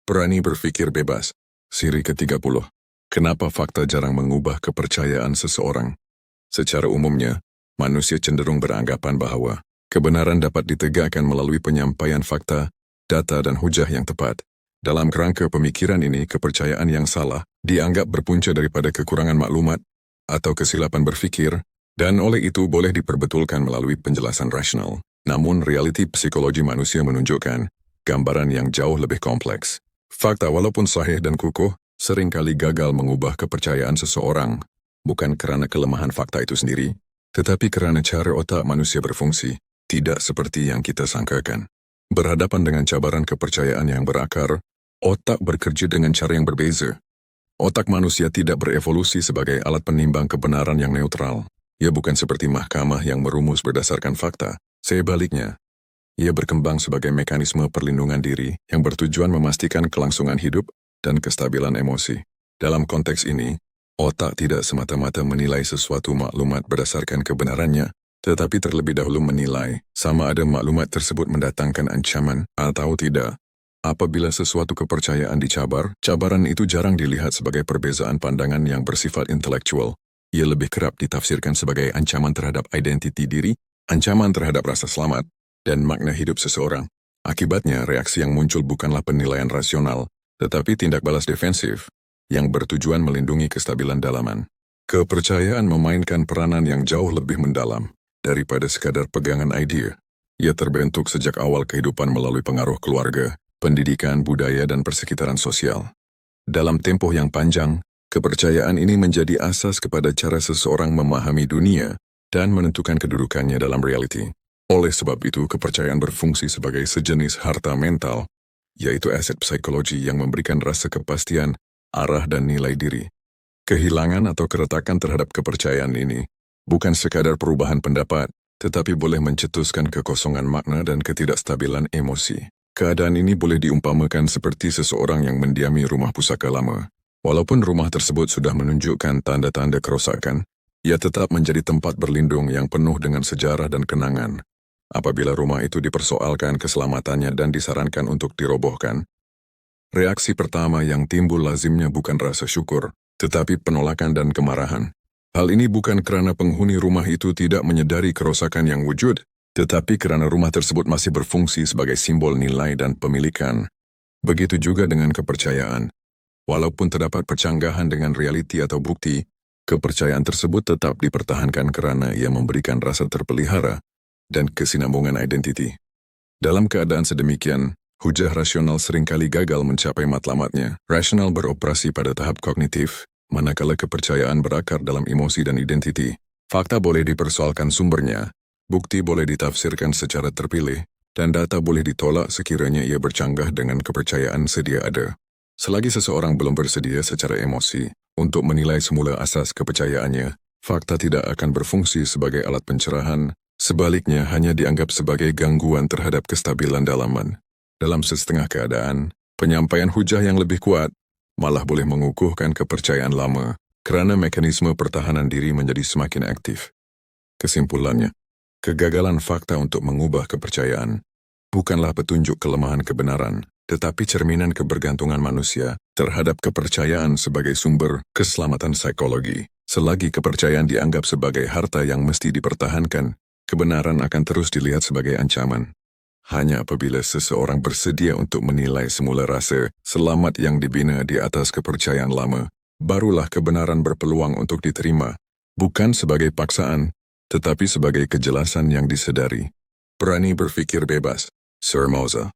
Berani berpikir bebas. Siri ke-30. Kenapa fakta jarang mengubah kepercayaan seseorang? Secara umumnya, manusia cenderung beranggapan bahwa kebenaran dapat ditegakkan melalui penyampaian fakta, data dan hujah yang tepat. Dalam kerangka pemikiran ini, kepercayaan yang salah dianggap berpunca daripada kekurangan maklumat atau kesilapan berfikir, dan oleh itu boleh diperbetulkan melalui penjelasan rasional. Namun, realiti psikologi manusia menunjukkan gambaran yang jauh lebih kompleks. Fakta walaupun sahih dan kukuh, seringkali gagal mengubah kepercayaan seseorang, bukan kerana kelemahan fakta itu sendiri, tetapi kerana cara otak manusia berfungsi, tidak seperti yang kita sangkakan. Berhadapan dengan cabaran kepercayaan yang berakar, otak bekerja dengan cara yang berbeza. Otak manusia tidak berevolusi sebagai alat penimbang kebenaran yang neutral. Ia bukan seperti mahkamah yang merumus berdasarkan fakta. Sebaliknya, ia berkembang sebagai mekanisme perlindungan diri yang bertujuan memastikan kelangsungan hidup dan kestabilan emosi. Dalam konteks ini, otak tidak semata-mata menilai sesuatu maklumat berdasarkan kebenarannya, tetapi terlebih dahulu menilai sama ada maklumat tersebut mendatangkan ancaman atau tidak. Apabila sesuatu kepercayaan dicabar, cabaran itu jarang dilihat sebagai perbezaan pandangan yang bersifat intelektual. Ia lebih kerap ditafsirkan sebagai ancaman terhadap identiti diri, ancaman terhadap rasa selamat, dan makna hidup seseorang. Akibatnya, reaksi yang muncul bukanlah penilaian rasional, tetapi tindak balas defensif yang bertujuan melindungi kestabilan dalaman. Kepercayaan memainkan peranan yang jauh lebih mendalam daripada sekadar pegangan idea. Ia terbentuk sejak awal kehidupan melalui pengaruh keluarga, pendidikan, budaya, dan persekitaran sosial. Dalam tempoh yang panjang, kepercayaan ini menjadi asas kepada cara seseorang memahami dunia dan menentukan kedudukannya dalam realiti. Oleh sebab itu, kepercayaan berfungsi sebagai sejenis harta mental, yaitu aset psikologi yang memberikan rasa kepastian, arah, dan nilai diri. Kehilangan atau keretakan terhadap kepercayaan ini bukan sekadar perubahan pendapat, tetapi boleh mencetuskan kekosongan makna dan ketidakstabilan emosi. Keadaan ini boleh diumpamakan seperti seseorang yang mendiami rumah pusaka lama. Walaupun rumah tersebut sudah menunjukkan tanda-tanda kerosakan, ia tetap menjadi tempat berlindung yang penuh dengan sejarah dan kenangan. Apabila rumah itu dipersoalkan keselamatannya dan disarankan untuk dirobohkan, reaksi pertama yang timbul lazimnya bukan rasa syukur, tetapi penolakan dan kemarahan. Hal ini bukan kerana penghuni rumah itu tidak menyadari kerosakan yang wujud, tetapi kerana rumah tersebut masih berfungsi sebagai simbol nilai dan pemilikan. Begitu juga dengan kepercayaan. Walaupun terdapat percanggahan dengan realiti atau bukti, kepercayaan tersebut tetap dipertahankan kerana ia memberikan rasa terpelihara dan kesinambungan identiti. Dalam keadaan sedemikian, hujah rasional seringkali gagal mencapai matlamatnya. Rasional beroperasi pada tahap kognitif, manakala kepercayaan berakar dalam emosi dan identiti. Fakta boleh dipersoalkan sumbernya, bukti boleh ditafsirkan secara terpilih, dan data boleh ditolak sekiranya ia bercanggah dengan kepercayaan sedia ada. Selagi seseorang belum bersedia secara emosi untuk menilai semula asas kepercayaannya, fakta tidak akan berfungsi sebagai alat pencerahan, sebaliknya hanya dianggap sebagai gangguan terhadap kestabilan dalaman. Dalam setengah keadaan, penyampaian hujah yang lebih kuat malah boleh mengukuhkan kepercayaan lama, kerana mekanisme pertahanan diri menjadi semakin aktif. Kesimpulannya, kegagalan fakta untuk mengubah kepercayaan bukanlah petunjuk kelemahan kebenaran, tetapi cerminan kebergantungan manusia terhadap kepercayaan sebagai sumber keselamatan psikologi. Selagi kepercayaan dianggap sebagai harta yang mesti dipertahankan, kebenaran akan terus dilihat sebagai ancaman. Hanya apabila seseorang bersedia untuk menilai semula rasa selamat yang dibina di atas kepercayaan lama, barulah kebenaran berpeluang untuk diterima, bukan sebagai paksaan, tetapi sebagai kejelasan yang disedari. Berani berpikir bebas. Sir Moza.